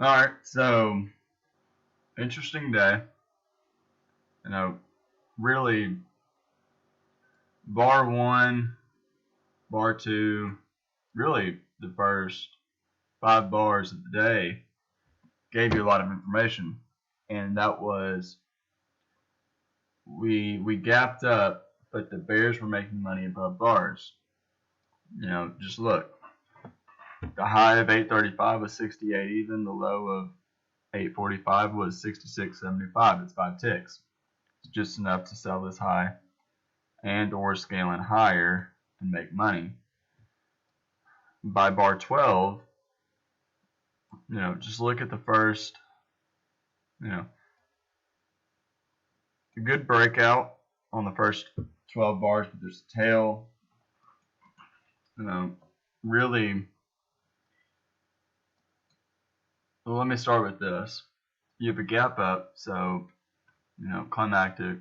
Alright, so interesting day. Really bar one, bar two, really the first 5 bars of the day gave you a lot of information. And that was we gapped up, but the bears were making money above bars. Just look. The high of 835 was 68 even, the low of 845 was 66.75. It's 5 ticks. It's just enough to sell this high and or scaling higher and make money. By bar 12, just look at the first, a good breakout on the first 12 bars, but there's a tail. Really, well, let me start with this. You have a gap up, so, climactic,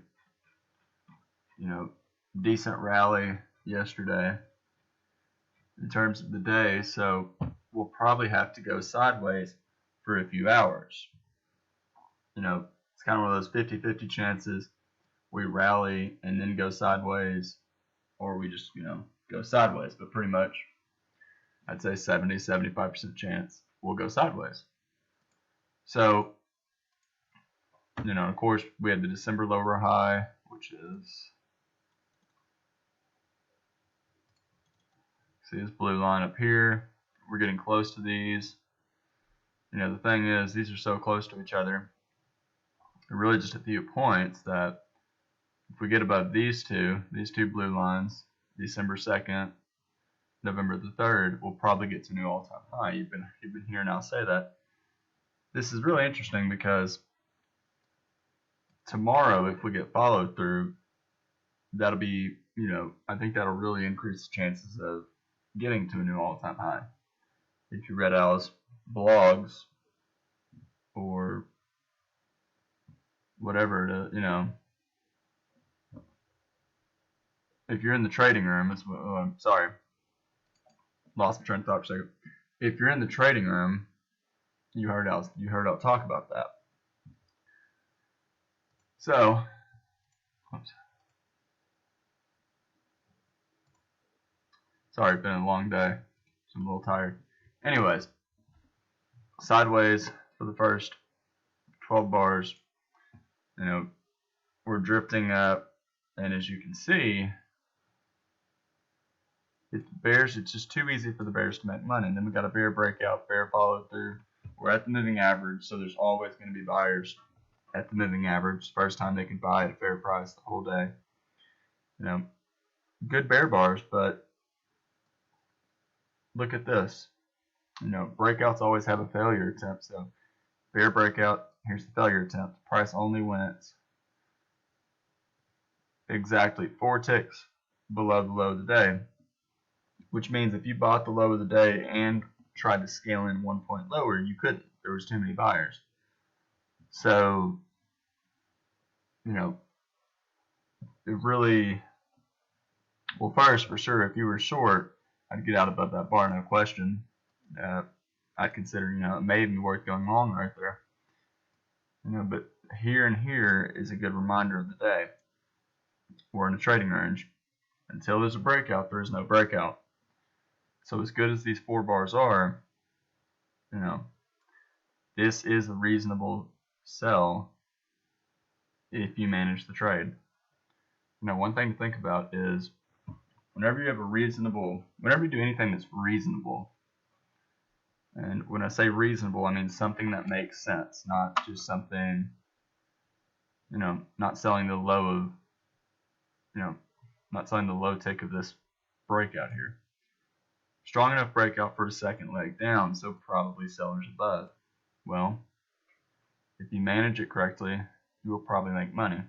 decent rally yesterday in terms of the day, so we'll probably have to go sideways for a few hours. It's kind of one of those 50-50 chances. We rally and then go sideways, or we just, go sideways. But pretty much, I'd say 70-75% chance we'll go sideways. So, of course, we had the December lower high, which is, see this blue line up here. We're getting close to these. The thing is, these are so close to each other. They're really just a few points that if we get above these two blue lines, December 2nd, November the 3rd, we'll probably get to new all-time high. You've been hearing Al say that. This is really interesting because tomorrow, if we get followed through, that'll be, I think that'll really increase the chances of getting to a new all-time high. If you read Al's blogs or whatever, if you're in the trading room, I'm sorry, lost my train of thought for a second. If you're in the trading room, you heard Al talk about that. So, oops. Sorry, it's been a long day, so I'm a little tired. Anyways, sideways for the first 12 bars. We're drifting up, and as you can see, it's just too easy for the bears to make money. And then we got a bear breakout, bear followed through. We're at the moving average, so there's always going to be buyers at the moving average. First time they can buy at a fair price the whole day. Good bear bars, but look at this. Breakouts always have a failure attempt. So bear breakout, here's the failure attempt. Price only went exactly 4 ticks below the low of the day, which means if you bought the low of the day and tried to scale in 1 point lower, you couldn't. There was too many buyers. So, it really, well, first, for sure, if you were short, I'd get out above that bar, no question. I'd consider, it may be worth going long right there. But here and here is a good reminder of the day. We're in a trading range. Until there's a breakout, there is no breakout. So as good as these 4 bars are, this is a reasonable sell if you manage the trade. One thing to think about is whenever you do anything that's reasonable, and when I say reasonable, I mean something that makes sense, not just something, not selling the low of, not selling the low tick of this breakout here. Strong enough breakout for a second leg down, so probably sellers above. Well, if you manage it correctly, you will probably make money.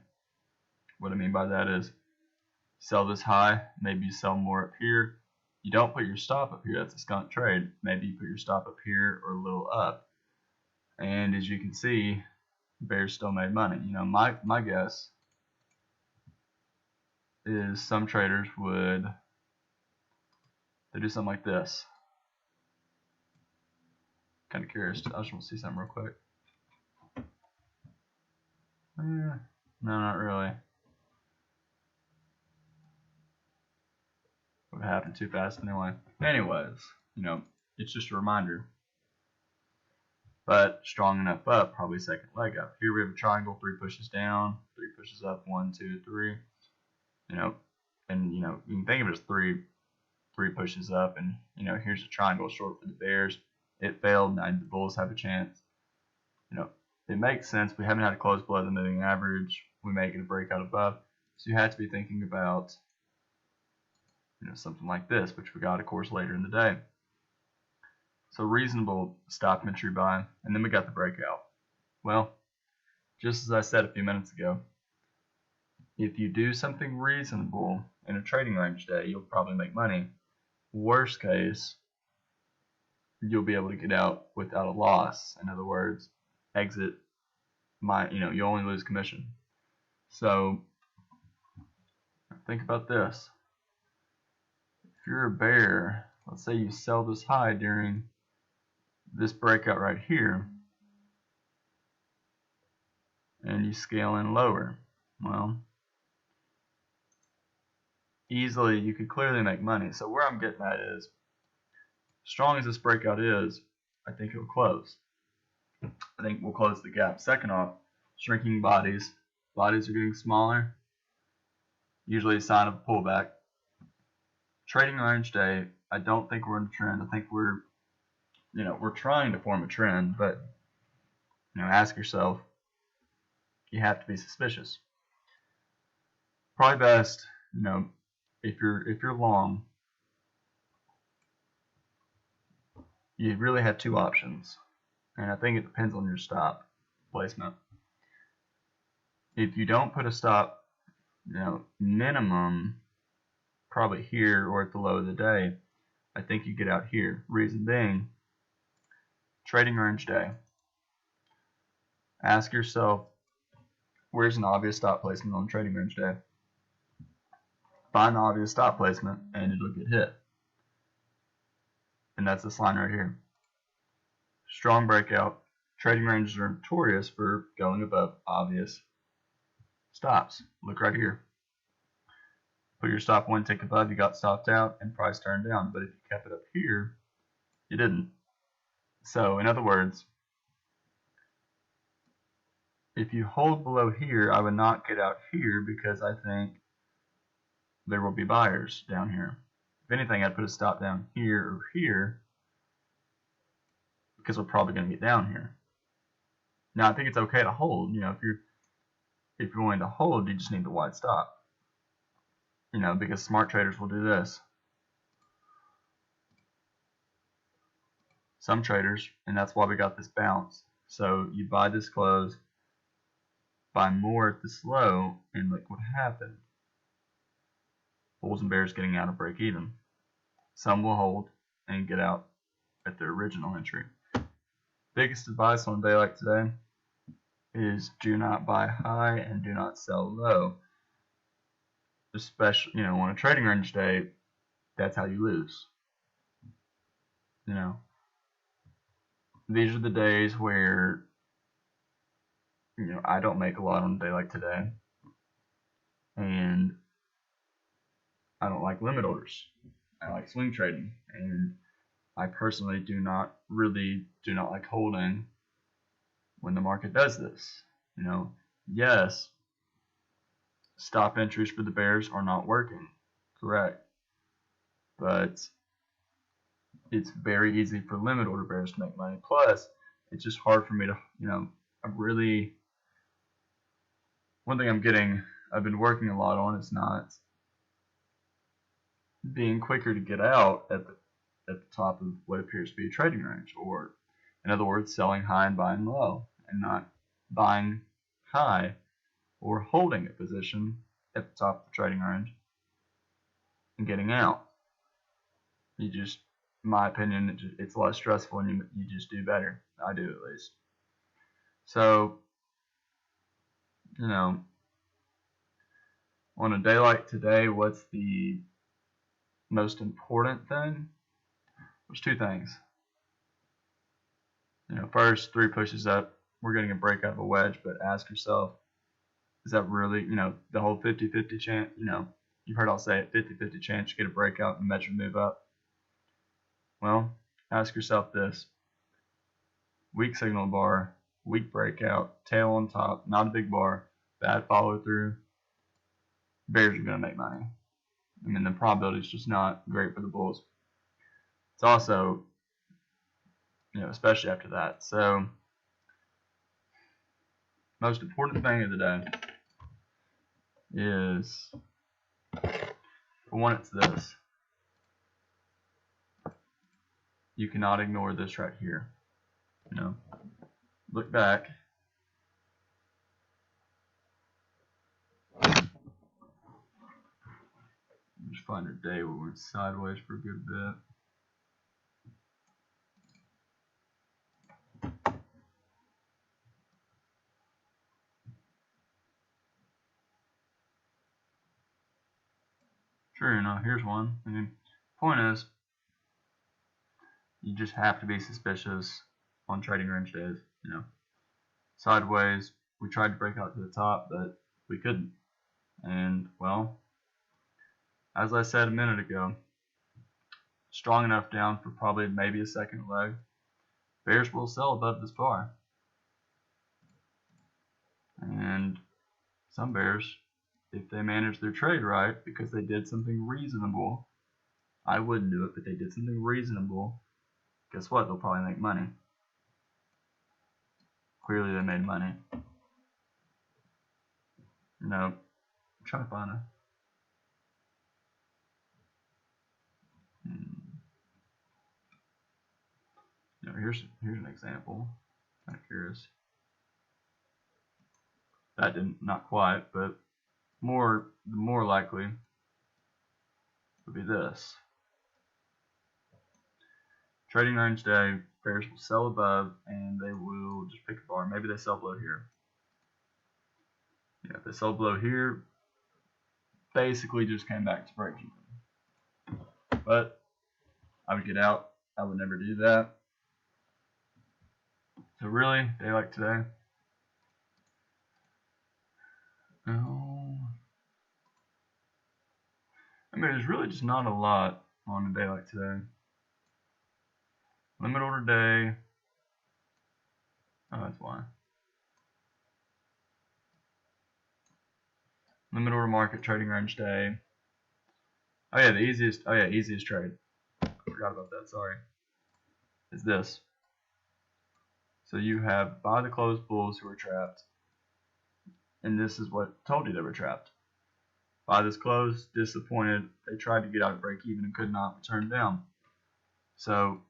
What I mean by that is, sell this high, maybe you sell more up here. You don't put your stop up here, that's a skunk trade. Maybe you put your stop up here or a little up. And as you can see, bears still made money. My guess is some traders would, they do something like this. Kind of curious. I just want to see something real quick. No, not really. Would happen too fast anyway. Anyways, it's just a reminder. But strong enough up, probably second leg up. Here we have a triangle, 3 pushes down, 3 pushes up, 1, 2, 3. And you can think of it as three pushes up, and here's a triangle short for the Bears. It failed. Now the Bulls have a chance. It makes sense. We haven't had a close below the moving average. We may get a breakout above. So you have to be thinking about something like this, which we got, of course, later in the day. So reasonable stop entry buy, and then we got the breakout. Well, just as I said a few minutes ago, if you do something reasonable in a trading range day, you'll probably make money. Worst case, you'll be able to get out without a loss. In other words, exit you only lose commission. So think about this. If you're a bear, let's say you sell this high during this breakout right here, and you scale in lower. Well, easily you could clearly make money. So where I'm getting at is, strong as this breakout is, I think it'll close. I think we'll close the gap. Second off, shrinking bodies. Bodies are getting smaller. Usually a sign of a pullback. Trading range day, I don't think we're in a trend. I think we're trying to form a trend, but ask yourself, you have to be suspicious. Probably best, if you're long, you really have 2 options, and I think it depends on your stop placement. If you don't put a stop, minimum probably here or at the low of the day, I think you get out here. Reason being, trading range day. Ask yourself, where's an obvious stop placement on trading range day? Find the obvious stop placement and it'll get hit. And that's this line right here. Strong breakout. Trading ranges are notorious for going above obvious stops. Look right here. Put your stop 1 tick above, you got stopped out and price turned down. But if you kept it up here, you didn't. So in other words, if you hold below here, I would not get out here because I think there will be buyers down here. If anything, I'd put a stop down here or here because we're probably going to get down here. Now I think it's okay to hold. If you're willing to hold, you just need the wide stop. Because smart traders will do this. Some traders, and that's why we got this bounce. So you buy this close, buy more at this low, and look what happened. Bulls and bears getting out of break even. Some will hold and get out at their original entry. Biggest advice on a day like today is do not buy high and do not sell low. Especially, on a trading range day, that's how you lose. These are the days where, I don't make a lot on a day like today. And I don't like limit orders. I like swing trading. And I personally do not like holding when the market does this. Yes, stop entries for the bears are not working, correct, but it's very easy for limit order bears to make money. Plus, it's just hard for me to, one thing I've been working a lot on is not being quicker to get out at the top of what appears to be a trading range, or in other words, selling high and buying low, and not buying high or holding a position at the top of the trading range and getting out. In my opinion, it's less stressful and you just do better. I do, at least. So, on a day like today, what's the most important thing? There's 2 things. first 3 pushes up, we're getting a break out of a wedge, but ask yourself, is that really, the whole 50-50 chance, you've heard I'll say it, 50-50 chance you get a breakout and measure move up? Well, ask yourself this. Weak signal bar, weak breakout, tail on top, not a big bar, bad follow through. Bears are going to make money. I mean, the probability is just not great for the bulls. It's also, especially after that. So, most important thing of the day is, for one, it's this. You cannot ignore this right here. Look back. Just find a day where we went sideways for a good bit. Sure, here's one. I mean, point is, you just have to be suspicious on trading range days. Sideways, we tried to break out to the top, but we couldn't. And, well, as I said a minute ago, strong enough down for probably maybe a second leg. Bears will sell above this bar. And some bears, if they manage their trade right, because they did something reasonable, I wouldn't do it, but they did something reasonable, guess what? They'll probably make money. Clearly they made money. I'm trying to find a... here's an example. Kind of curious. That didn't, not quite, but the more likely would be this. Trading range day, bears will sell above, and they will just pick a bar. Maybe they sell below here. If they sell below here, basically just came back to break even. But I would get out. I would never do that. So really, day like today, no. I mean, there's really just not a lot on a day like today. Limit order day. Oh, that's why. Limit order market, trading range day. Oh yeah, easiest trade. Forgot about that, sorry. Is this. So you have buy the closed bulls who are trapped. And this is what told you they were trapped. Buy this close, disappointed. They tried to get out of break even and could not, return down. So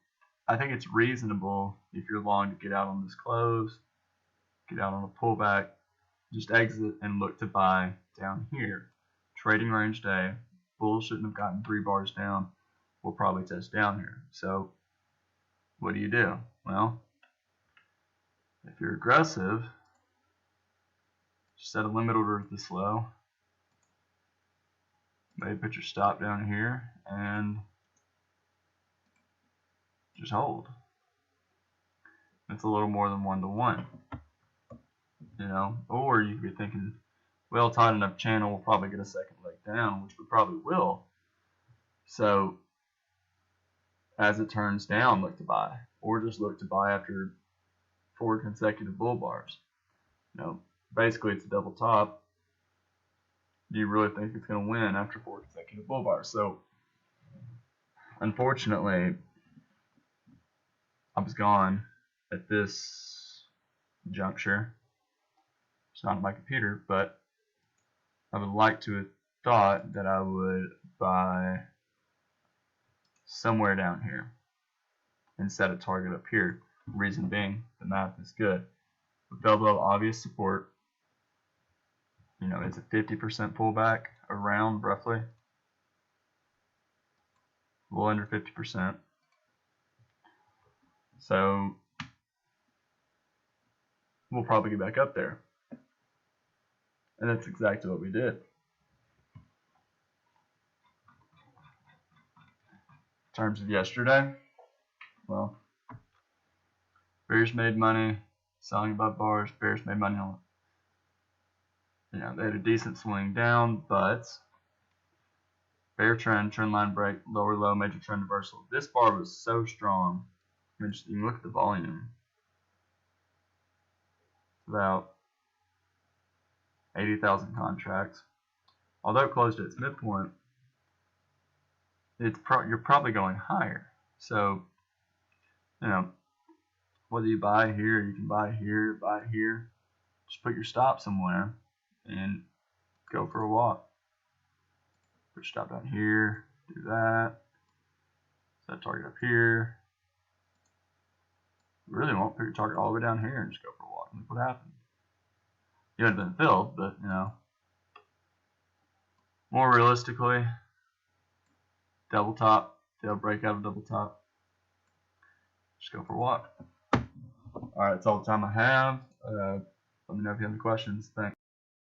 I think it's reasonable if you're long to get out on this close, get out on a pullback, just exit and look to buy down here. Trading range day, bulls shouldn't have gotten 3 bars down. We'll probably test down here. So what do? Well, if you're aggressive, just set a limit order this low. Maybe put your stop down here and just hold. It's a little more than 1-to-1. Or you could be thinking, well, tight enough channel, we'll probably get a second leg down, which we probably will. So as it turns down, look to buy, or just look to buy after 4 consecutive bull bars. Basically it's a double top. Do you really think it's going to win after 4 consecutive bull bars? So unfortunately, I was gone at this juncture. It's not on my computer, but I would like to have thought that I would buy somewhere down here and set a target up here. Reason being, the math is good. We fell below obvious support. It's a 50% pullback, around roughly. A little under 50%. So we'll probably get back up there. And that's exactly what we did. In terms of yesterday, well, Bears made money selling above bars. Bears made money on, they had a decent swing down, but bear trend line break, lower low, major trend reversal. This bar was so strong. I mean, you can look at the volume. It's about 80,000 contracts. Although it closed at its midpoint, you're probably going higher. So, whether you buy here, you can buy here, buy here. Just put your stop somewhere and go for a walk. Put your stop down here, do that. Set target up here. You really won't put your target all the way down here and just go for a walk. Look what happened. You haven't been filled, but more realistically, double top, tail break out of double top. Just go for a walk. Alright, that's all the time I have. Let me know if you have any questions. Thanks.